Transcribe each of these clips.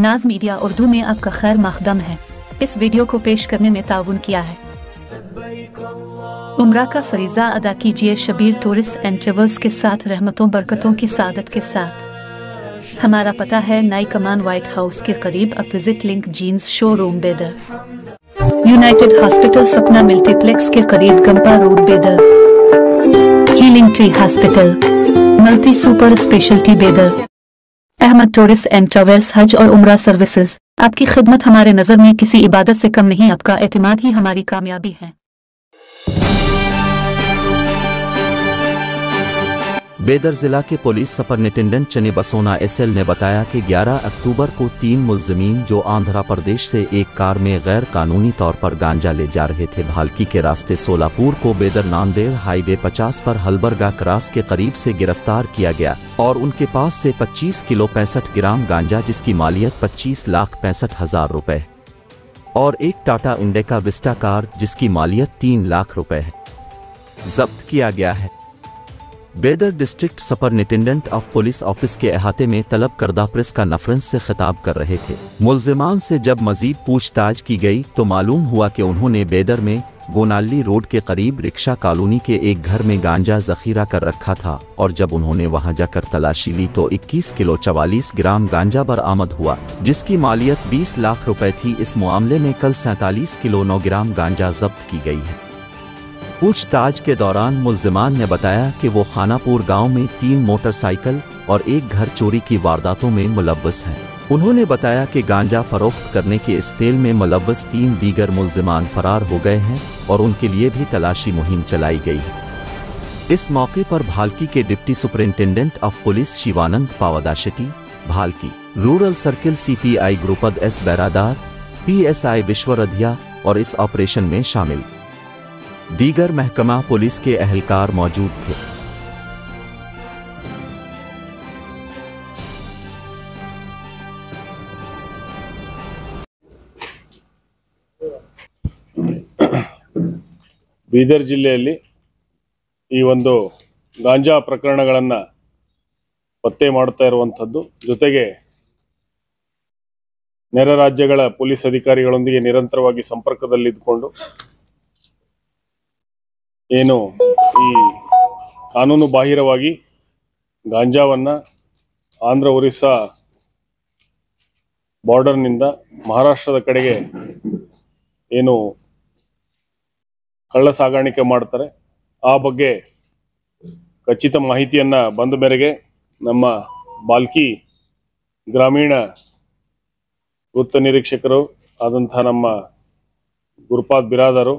नाज मीडिया उर्दू में आपका खैर मकदम है। इस वीडियो को पेश करने में ताउन किया है। उम्रा का फरीज़ा अदा कीजिए शबीर टूरिस्ट एंड ट्रेवल्स के साथ, रहमतों बरकतों की सादत के साथ। हमारा पता है नई कमान व्हाइट हाउस के करीब। अब विजिट लिंक जीन्स शोरूम बेदर, यूनाइटेड हॉस्पिटल सपना मल्टीप्लेक्स के करीब गंपा रोड बेदर, healing tree hospital multi super speciality बेदर, अहमद टूरिस्ट एंड ट्रेवल्स हज और उम्रा सर्विसेज। आपकी खिदमत हमारे नज़र में किसी इबादत से कम नहीं। आपका एतमाद ही हमारी कामयाबी है। बेदर जिला के पुलिस सुपरिंटेंडेंट चने बसोना एसएल ने बताया कि 11 अक्टूबर को 3 मुलजिमीन जो आंध्र प्रदेश से एक कार में गैर कानूनी तौर पर गांजा ले जा रहे थे, भालकी के रास्ते सोलापुर को बेदर नांदेड़ हाईवे 50 पर हलबरगा क्रॉस के करीब से गिरफ्तार किया गया और उनके पास से 25 किलो 65 ग्राम गांजा जिसकी मालियत 25,65,000 रुपए और एक टाटा इंडिका विस्टा कार जिसकी मालियत 3 लाख रुपए है जब्त किया गया है। बेदर district superintendent of police office के अहाते में तलब करदा प्रेस कॉन्फ्रेंस से खिताब कर रहे थे। मुलजिमान से जब मजीद पूछताछ की गई तो मालूम हुआ कि उन्होंने बेदर में गोनाली रोड के करीब रिक्शा कॉलोनी के एक घर में गांजा जखीरा कर रखा था और जब उन्होंने वहां जाकर तलाशी ली तो 21 किलो 44 ग्राम गांजा बरामद हुआ जिसकी मालियत 20 लाख रुपए थी। इस मामले में कल 47 किलो 9 ग्राम गांजा जब्त की गई है। पूछताछ के दौरान मुलजिमान ने बताया कि वो खानापुर गांव में 3 मोटरसाइकिल और एक घर चोरी की वारदातों में मुलव्वस हैं। उन्होंने बताया कि गांजा फरोख्त करने के इस फेल में मुलव्वस 3 दीगर मुलजिमान फरार हो गए हैं और उनके लिए भी तलाशी मुहिम चलाई गई है। इस मौके पर भालकी के deputy superintendent of police Shivanand पावदाशेटी, Bhalki rural circle CPI ग्रुपद S बैरादार, PSI विश्वरधिया और इस ऑपरेशन में शामिल दीगर महकमा पुलिस के अहलकार मौजूद थे। ಬೀದರ್ ಜಿಲ್ಲೆಯಲ್ಲಿ ಈ ಒಂದು ಗಾಂಜಾ ಪ್ರಕರಣಗಳನ್ನು ಪತ್ತೆ ಮಾಡ್ತಾ ಇರುವಂಥದ್ದು, ಜೊತೆಗೆ ನೆರೆ ರಾಜ್ಯಗಳ ಪೊಲೀಸ್ ಅಧಿಕಾರಿಗಳೊಂದಿಗೆ ನಿರಂತರವಾಗಿ ಸಂಪರ್ಕದಲ್ಲಿದ್ದುಕೊಂಡು ಏನು ಈ ಕಾನೂನು ಬಾಹಿರವಾಗಿ ಗಾಂಜಾವನ್ನು ಆಂಧ್ರ ಒರಿಸ್ಸಾ ಬಾರ್ಡರ್ನಿಂದ ಮಹಾರಾಷ್ಟ್ರದ ಕಡೆಗೆ ಏನು ಕಳ್ಳ ಸಾಗಾಣಿಕೆ ಮಾಡ್ತಾರೆ ಆ ಬಗ್ಗೆ ಖಚಿತ ಮಾಹಿತಿಯನ್ನು ಬಂದ ಮೇರೆಗೆ ನಮ್ಮ ಬಾಲ್ಕಿ ಗ್ರಾಮೀಣ ವೃತ್ತ ನಿರೀಕ್ಷಕರು ಆದಂಥ ನಮ್ಮ ಗುರುಪಾದ್ ಬಿರಾದರು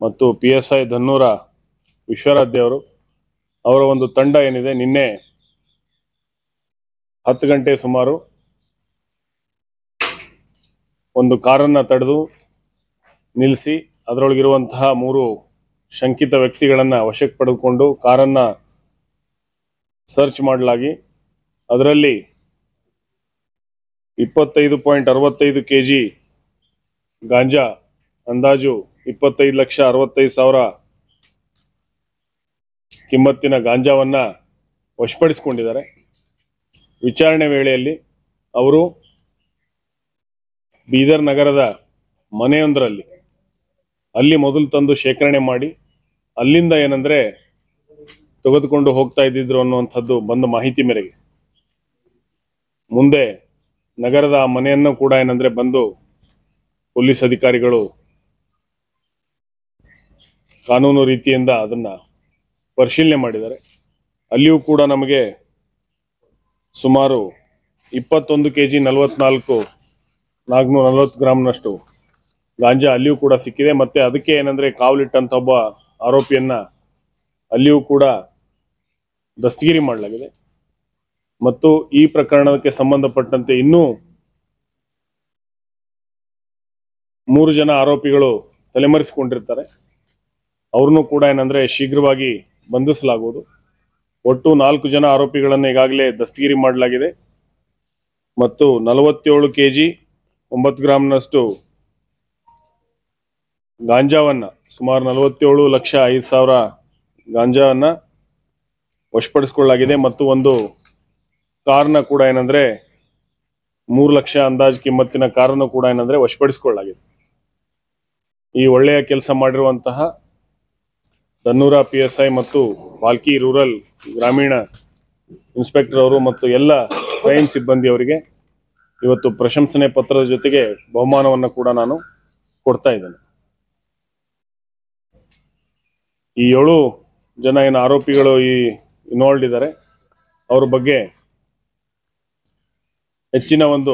ಮತ್ತು PSI ಧನ್ನೂರ ವಿಶ್ವರಾಧ್ಯ ಅವರ ಒಂದು ತಂಡ ಏನಿದೆ, ನಿನ್ನೆ 10 ಗಂಟೆ ಸುಮಾರು ಒಂದು ಕಾರನ್ನು ತಡೆದು ನಿಲ್ಲಿಸಿ ಅದರೊಳಗಿರುವಂತಹ 3 ಶಂಕಿತ ವ್ಯಕ್ತಿಗಳನ್ನು ವಶಕ್ಕೆ ಪಡೆದುಕೊಂಡು ಕಾರನ್ನು ಸರ್ಚ್ ಮಾಡಲಾಗಿ ಅದರಲ್ಲಿ 25.65 kg ಗಾಂಜಾ ಅಂದಾಜು 25,65,000 ಕಿಮ್ಮತ್ತಿನ ಗಾಂಜಾವನ್ನು ವಶಪಡಿಸಿಕೊಂಡಿದ್ದಾರೆ। ವಿಚಾರಣೆ ವೇಳೆಯಲ್ಲಿ ಅವರು ಬೀದರ್ ನಗರದ ಮನೆಯೊಂದರಲ್ಲಿ ಅಲ್ಲಿ ಮೊದಲು ತಂದು ಶೇಖರಣೆ ಮಾಡಿ ಅಲ್ಲಿಂದ ಏನಂದರೆ ತೆಗೆದುಕೊಂಡು ಹೋಗ್ತಾ ಇದ್ದಿದ್ರು ಅನ್ನುವಂಥದ್ದು ಬಂದ ಮಾಹಿತಿ ಮೇರೆಗೆ ಮುಂದೆ ನಗರದ ಆ ಮನೆಯನ್ನು ಕೂಡ ಏನಂದರೆ ಬಂದು ಪೊಲೀಸ್ ಅಧಿಕಾರಿಗಳು ಕಾನೂನು ರೀತಿಯಿಂದ ಅದನ್ನು ಪರಿಶೀಲನೆ ಮಾಡಿದ್ದಾರೆ। ಅಲ್ಲಿಯೂ ಕೂಡ ನಮಗೆ ಸುಮಾರು 21 kg 440 ಗ್ರಾಮ್ನಷ್ಟು ಗಾಂಜಾ ಅಲ್ಲಿಯೂ ಕೂಡ ಸಿಕ್ಕಿದೆ। ಮತ್ತು ಅದಕ್ಕೆ ಏನಂದರೆ ಕಾವಲಿಟ್ಟಂಥ ಒಬ್ಬ ಆರೋಪಿಯನ್ನು ಅಲ್ಲಿಯೂ ಕೂಡ ದಸ್ತಗಿರಿ ಮಾಡಲಾಗಿದೆ। ಮತ್ತು ಈ ಪ್ರಕರಣಕ್ಕೆ ಸಂಬಂಧಪಟ್ಟಂತೆ ಇನ್ನೂ 3 ಜನ ಆರೋಪಿಗಳು ತಲೆಮರೆಸಿಕೊಂಡಿರ್ತಾರೆ, ಅವ್ರನ್ನೂ ಕೂಡ ಏನಂದರೆ ಶೀಘ್ರವಾಗಿ ಬಂಧಿಸಲಾಗುವುದು। ಒಟ್ಟು 4 ಜನ ಆರೋಪಿಗಳನ್ನು ಈಗಾಗಲೇ ದಸ್ತಗಿರಿ ಮಾಡಲಾಗಿದೆ ಮತ್ತು 47 kg 9 ಗ್ರಾಮ್ನಷ್ಟು ಗಾಂಜಾವನ್ನು ಸುಮಾರು 47,05,000 ಗಾಂಜಾವನ್ನು ವಶಪಡಿಸಿಕೊಳ್ಳಲಾಗಿದೆ ಮತ್ತು ಒಂದು ಕಾರ್ನ ಕೂಡ ಏನಂದರೆ 3 ಲಕ್ಷ ಅಂದಾಜು ಕಿಮ್ಮತ್ತಿನ ಕಾರನ್ನು ಕೂಡ ಏನಂದ್ರೆ ವಶಪಡಿಸಿಕೊಳ್ಳಲಾಗಿದೆ. ಈ ಒಳ್ಳೆಯ ಕೆಲಸ ಮಾಡಿರುವಂತಹ ದನ್ನೂರ PSI ಮತ್ತು ಬಾಲ್ಕಿ ರೂರಲ್ ಗ್ರಾಮೀಣ ಇನ್ಸ್ಪೆಕ್ಟರ್ ಅವರು ಮತ್ತು ಎಲ್ಲ ಕ್ರೈಮ್ ಸಿಬ್ಬಂದಿಯವರಿಗೆ ಇವತ್ತು ಪ್ರಶಂಸನೆ ಪತ್ರದ ಜೊತೆಗೆ ಬಹುಮಾನವನ್ನು ಕೂಡ ನಾನು ಕೊಡ್ತಾ ಇದ್ದೇನೆ. ಈ 7 ಜನ ಏನು ಆರೋಪಿಗಳು ಇನ್ವಾಲ್ವ್ ಇದ್ದಾರೆ ಅವ್ರ ಬಗ್ಗೆ ಹೆಚ್ಚಿನ ಒಂದು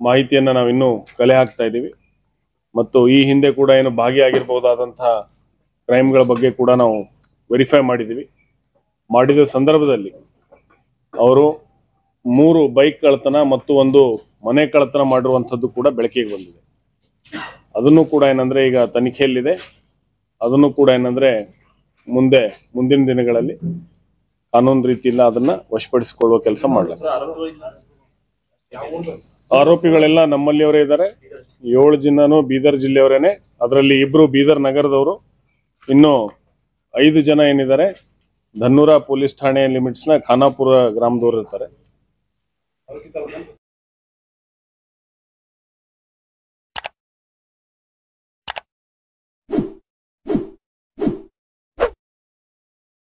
ಮಾಹಿತಿಯನ್ನು ನಾವು ಇನ್ನೂ ಕಲೆ ಹಾಕ್ತಾ ಇದ್ದೀವಿ ಮತ್ತು ಈ ಹಿಂದೆ ಕೂಡ ಏನು ಭಾಗಿಯಾಗಿರಬಹುದಾದಂತಹ ಕ್ರೈಮ್ಗಳ ಬಗ್ಗೆ ಕೂಡ ನಾವು ವೆರಿಫೈ ಮಾಡಿದ್ದೀವಿ. ಮಾಡಿದ ಸಂದರ್ಭದಲ್ಲಿ ಅವರು 3 ಬೈಕ್ ಕಳ್ಳತನ ಮತ್ತು 1 ಮನೆ ಕಳ್ಳತನ ಮಾಡಿರುವಂಥದ್ದು ಕೂಡ ಬೆಳಕಿಗೆ ಬಂದಿದೆ. ಅದನ್ನು ಕೂಡ ಏನಂದ್ರೆ ಈಗ ತನಿಖೆಯಲ್ಲಿದೆ. ಅದನ್ನು ಕೂಡ ಏನಂದ್ರೆ ಮುಂದಿನ ದಿನಗಳಲ್ಲಿ ಕಾನೂನು ರೀತಿಯಿಂದ ಅದನ್ನ ವಶಪಡಿಸಿಕೊಳ್ಳುವ ಕೆಲಸ ಮಾಡಲಾಗಿದೆ. ಆರೋಪಿಗಳೆಲ್ಲ ನಮ್ಮಲ್ಲಿಯವರೇ ಇದ್ದಾರೆ. 7 ಜನನು ಬೀದರ್ ಜಿಲ್ಲೆಯವರೇನೆ. ಅದರಲ್ಲಿ 2 ಬೀದರ್ ನಗರದವರು, ಇನ್ನು 5 ಜನ ಏನಿದ್ದಾರೆ ಧನ್ನೂರ ಪೊಲೀಸ್ ಠಾಣೆ ಲಿಮಿಟ್ಸ್ನ ಖಾನಾಪುರ ಗ್ರಾಮದವರು ಇರ್ತಾರೆ.